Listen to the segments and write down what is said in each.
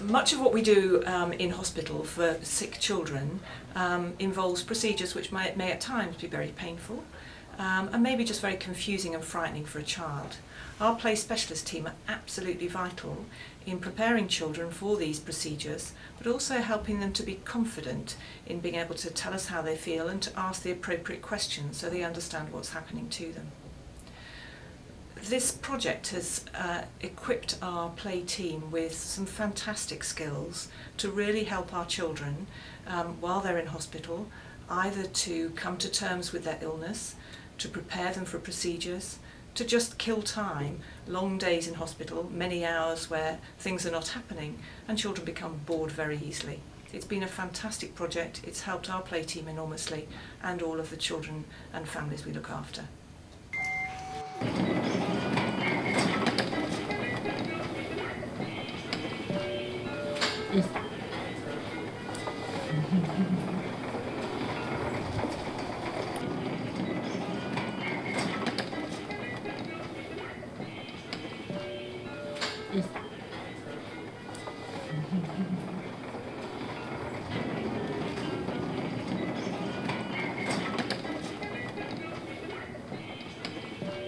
Much of what we do in hospital for sick children involves procedures which may at times be very painful and maybe just very confusing and frightening for a child. Our play specialist team are absolutely vital in preparing children for these procedures, but also helping them to be confident in being able to tell us how they feel and to ask the appropriate questions so they understand what's happening to them. This project has equipped our play team with some fantastic skills to really help our children while they're in hospital, either to come to terms with their illness, to prepare them for procedures, to just kill time, long days in hospital, many hours where things are not happening, and children become bored very easily. It's been a fantastic project. It's helped our play team enormously and all of the children and families we look after.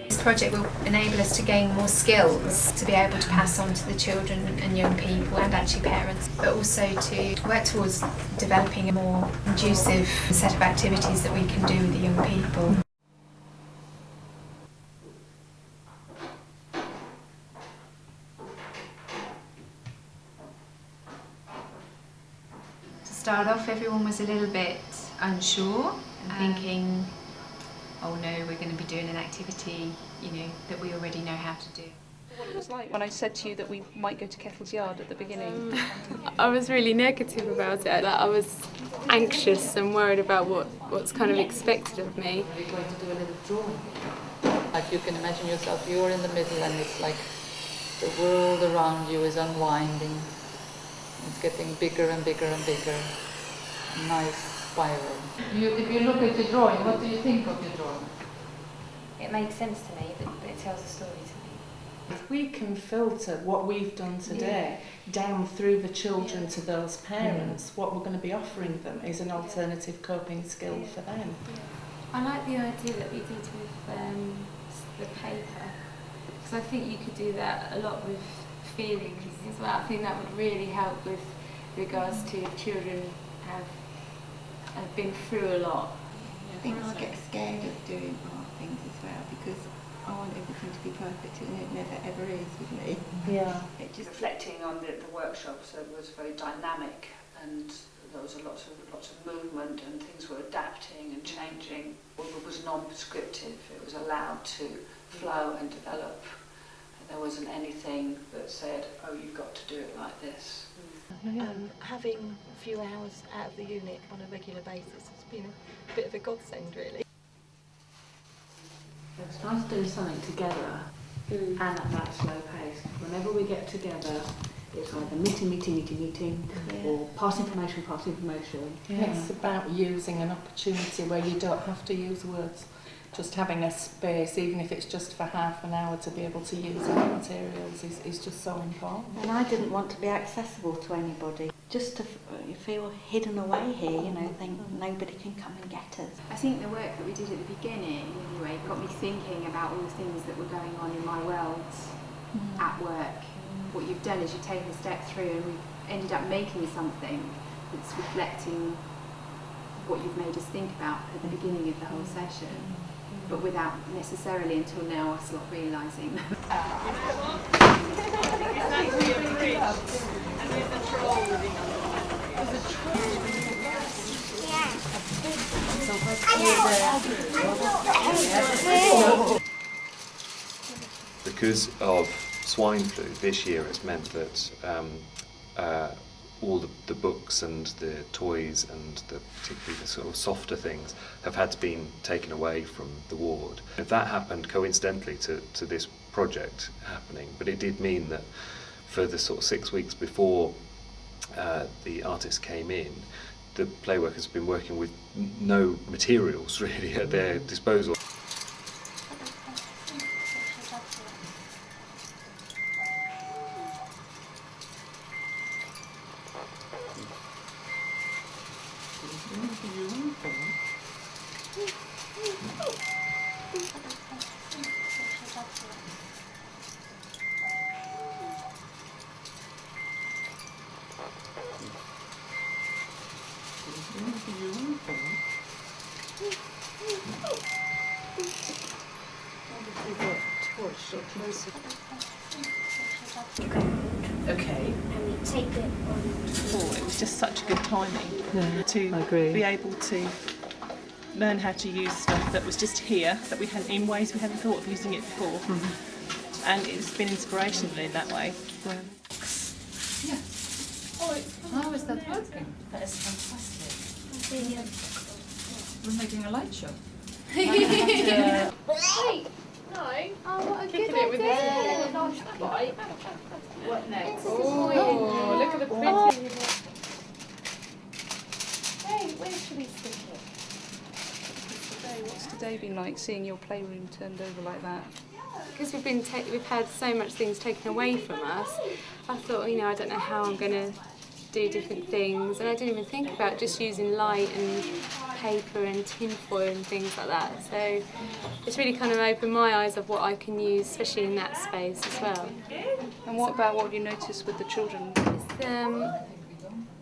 This project will enable us to gain more skills to be able to pass on to the children and young people and actually parents, but also to work towards developing a more conducive set of activities that we can do with the young people. To start off, everyone was a little bit unsure and thinking, oh no, we're going to be doing an activity, that we already know how to do. What it was like when I said to you that we might go to Kettle's Yard at the beginning? I was really negative about it. I was anxious and worried about what's kind of expected of me. We're going to do a little drawing. Like you can imagine yourself, you're in the middle and it's like the world around you is unwinding. It's getting bigger and bigger and bigger. Nice spiral. If you look at the drawing, what do you think of the drawing? It makes sense to me, but it tells a story to me. If we can filter what we've done today down through the children to those parents, what we're going to be offering them is an alternative coping skill for them. I like the idea that we did with the paper, because I think you could do that a lot with feelings as well. I think that would really help with regards to if children have been through a lot. I think I get scared of doing art things as well because I want everything to be perfect and it never ever is with me. Yeah. It just reflecting on the workshops, it was very dynamic and there was lots of movement and things were adapting and changing. It was non-prescriptive, it was allowed to flow and develop. And there wasn't anything that said, oh, you've got to do it like this. Having a few hours out of the unit on a regular basis has been a bit of a godsend, really. It's nice doing something together and at that slow pace. Whenever we get together, it's either meeting, or pass information. Yeah. It's about using an opportunity where you don't have to use words. Just having a space, even if it's just for half an hour, to be able to use our materials is just so important. And I didn't want to be accessible to anybody, just to feel hidden away here, think nobody can come and get us. I think the work that we did at the beginning, anyway, got me thinking about all the things that were going on in my world at work. What you've done is you've taken a step through and we've ended up making something that's reflecting what you've made us think about at the beginning of the whole session, but without necessarily until now us not realising. Because of swine flu, this year it's meant that all the books and the toys and particularly the sort of softer things have had to be taken away from the ward. If that happened coincidentally to this project happening, but it did mean that for the sort of 6 weeks before the artists came in, the playworkers have been working with no materials really at their disposal. Okay. And we take it on. It was just such good timing to be able to learn how to use stuff that was just here, that we hadn't, in ways we hadn't thought of using it before. And it's been inspirational in that way. How is that working? That is fantastic. Brilliant. We're making a light show. Wait! No. Oh, what a Kicking good it with idea! this nice bite. What next? Oh, look at the pretty. Hey, where should we stick it? What's today been like, seeing your playroom turned over like that? Because we've had so much things taken away from us, I thought, you know, I don't know how I'm going to do different things, and I didn't even think about just using light and paper and tin foil and things like that. So it's really kind of opened my eyes of what I can use, especially in that space as well. And what about what you noticed with the children?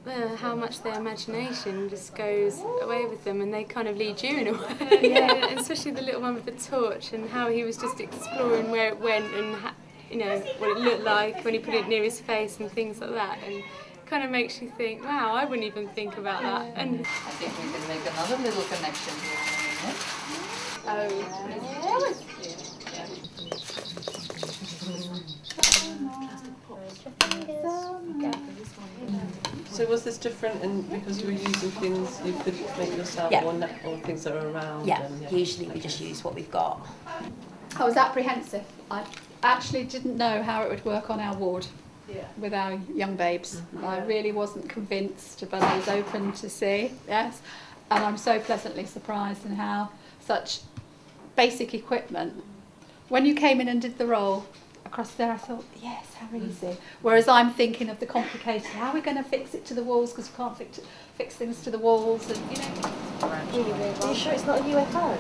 It's how much their imagination just goes away with them, and they kind of lead you in a way. Yeah, especially the little one with the torch, and how he was just exploring where it went and you know what it looked like when he put it near his face and things like that. And kind of makes you think, wow, I wouldn't even think about that. And I think we can make another little connection here in a minute. So was this different because you were using things you could make yourself or things that are around? Yeah, usually we just use what we've got. I was apprehensive. I actually didn't know how it would work on our ward with our young babes. I really wasn't convinced, but I was open to see, yes. And I'm so pleasantly surprised in how such basic equipment, when you came in and did the roll across there, I thought, yes, how easy. Whereas I'm thinking of the complicated, how are we going to fix it to the walls, because we can't fix things to the walls, and you know. Really weird. Are you sure it's not a UFO?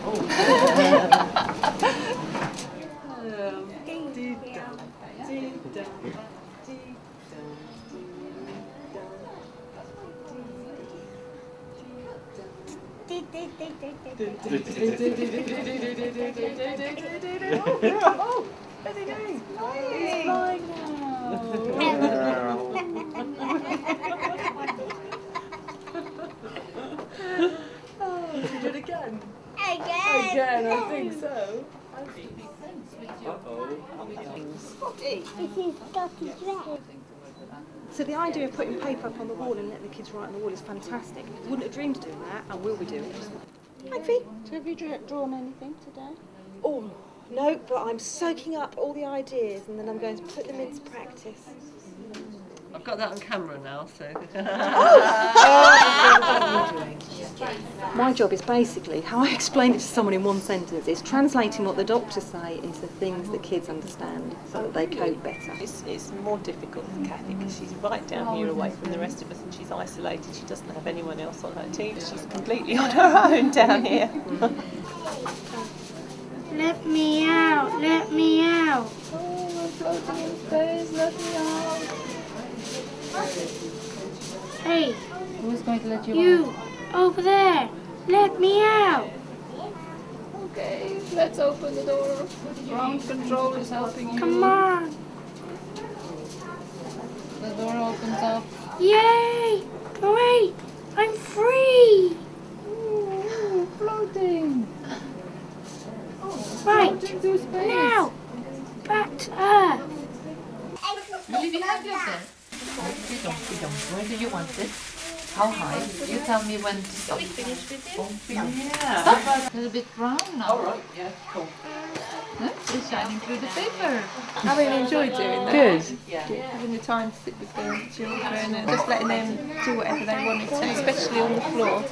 Oh, what's he doing? He's flying now. Should we do it again? Again, I think so. So the idea of putting paper up on the wall and letting the kids write on the wall is fantastic. Wouldn't have dreamed of doing that, and will be doing it. Ivy, have you drawn anything today? Oh, no, but I'm soaking up all the ideas and then I'm going to put them into practice. I've got that on camera now, so. My job is basically, how I explain it to someone in one sentence, is translating what the doctors say into things that kids understand so that they cope better. It's more difficult for Kathy because she's right down here away from the rest of us and she's isolated. She doesn't have anyone else on her team. She's completely on her own down here. Let me out! Let me out! Oh, we're floating in space, let me out. Hey! Who's going to let you out? Over there! Let me out! Okay, let's open the door. Ground control is helping you. Come on! The door opens up. Yay! Hooray! I'm free! Ooh, floating! Right, floating through space. Now! Back to Earth! Really behind yourself? Where do you want it? How high? You tell me when to stop. Yeah. Stop. A little bit brown now. All right, yeah, cool. No, it's shining through the paper. I really enjoyed doing that. Good. Having the time to sit with the children and just letting them do whatever they wanted to, especially on the floor.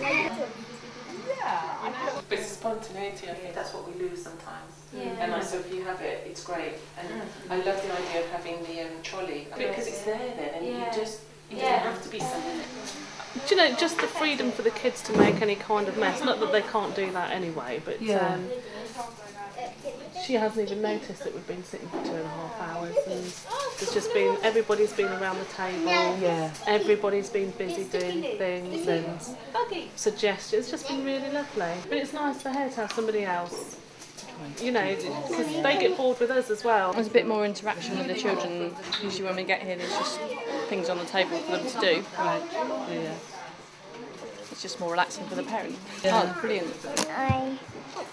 But it's spontaneity, I think that's what we lose sometimes. Yeah. And so if you have it, it's great. And I love the idea of having the trolley because it's there then, and you don't have to be something. Do you know, just the freedom for the kids to make any kind of mess. Not that they can't do that anyway, but she hasn't even noticed that we've been sitting for 2.5 hours, and there's just been, everybody's been around the table, everybody's been busy doing things and suggestions. It's just been really lovely. But it's nice for her to have somebody else, you know, because they get bored with us as well. There's a bit more interaction with the children. Usually when we get here, there's just things on the table for them to do. Right. Yeah. It's just more relaxing for the parent. Yeah. Oh, brilliant. I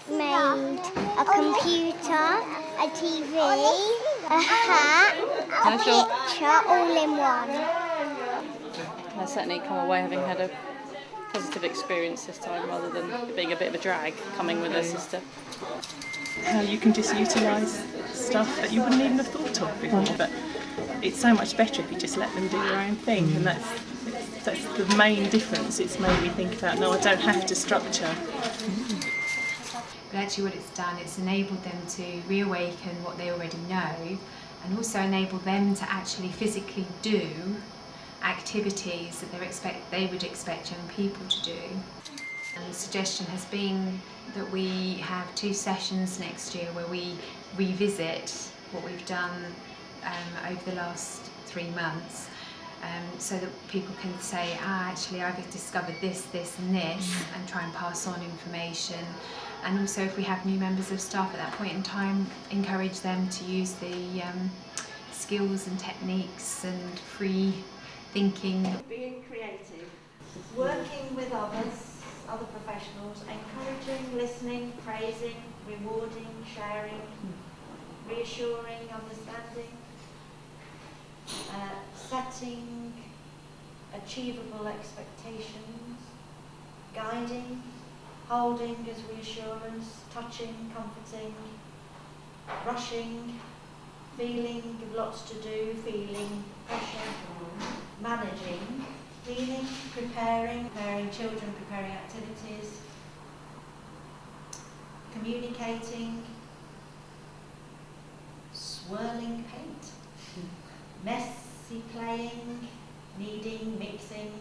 made a computer, a TV, a hat, a picture, all in one. They certainly come away having had a positive experience this time, rather than it being a bit of a drag coming with their sister. How you can just utilise stuff that you wouldn't even have thought of before, but it's so much better if you just let them do their own thing, and that's the main difference. It's made me think about, no, I don't have to structure. But actually what it's done, it's enabled them to reawaken what they already know, and also enable them to actually physically do activities that they would expect young people to do. And the suggestion has been that we have 2 sessions next year where we revisit what we've done over the last 3 months, so that people can say, actually I've discovered this, this and this, and try and pass on information. And also if we have new members of staff at that point in time, encourage them to use the skills and techniques and free thinking. Being creative, working with others, other professionals, encouraging, listening, praising, rewarding, sharing, reassuring, understanding, setting achievable expectations, guiding, holding as reassurance, touching, comforting, rushing, feeling lots to do, feeling pressure, managing, cleaning, preparing children, preparing activities, communicating, swirling paint, messy playing, kneading, mixing.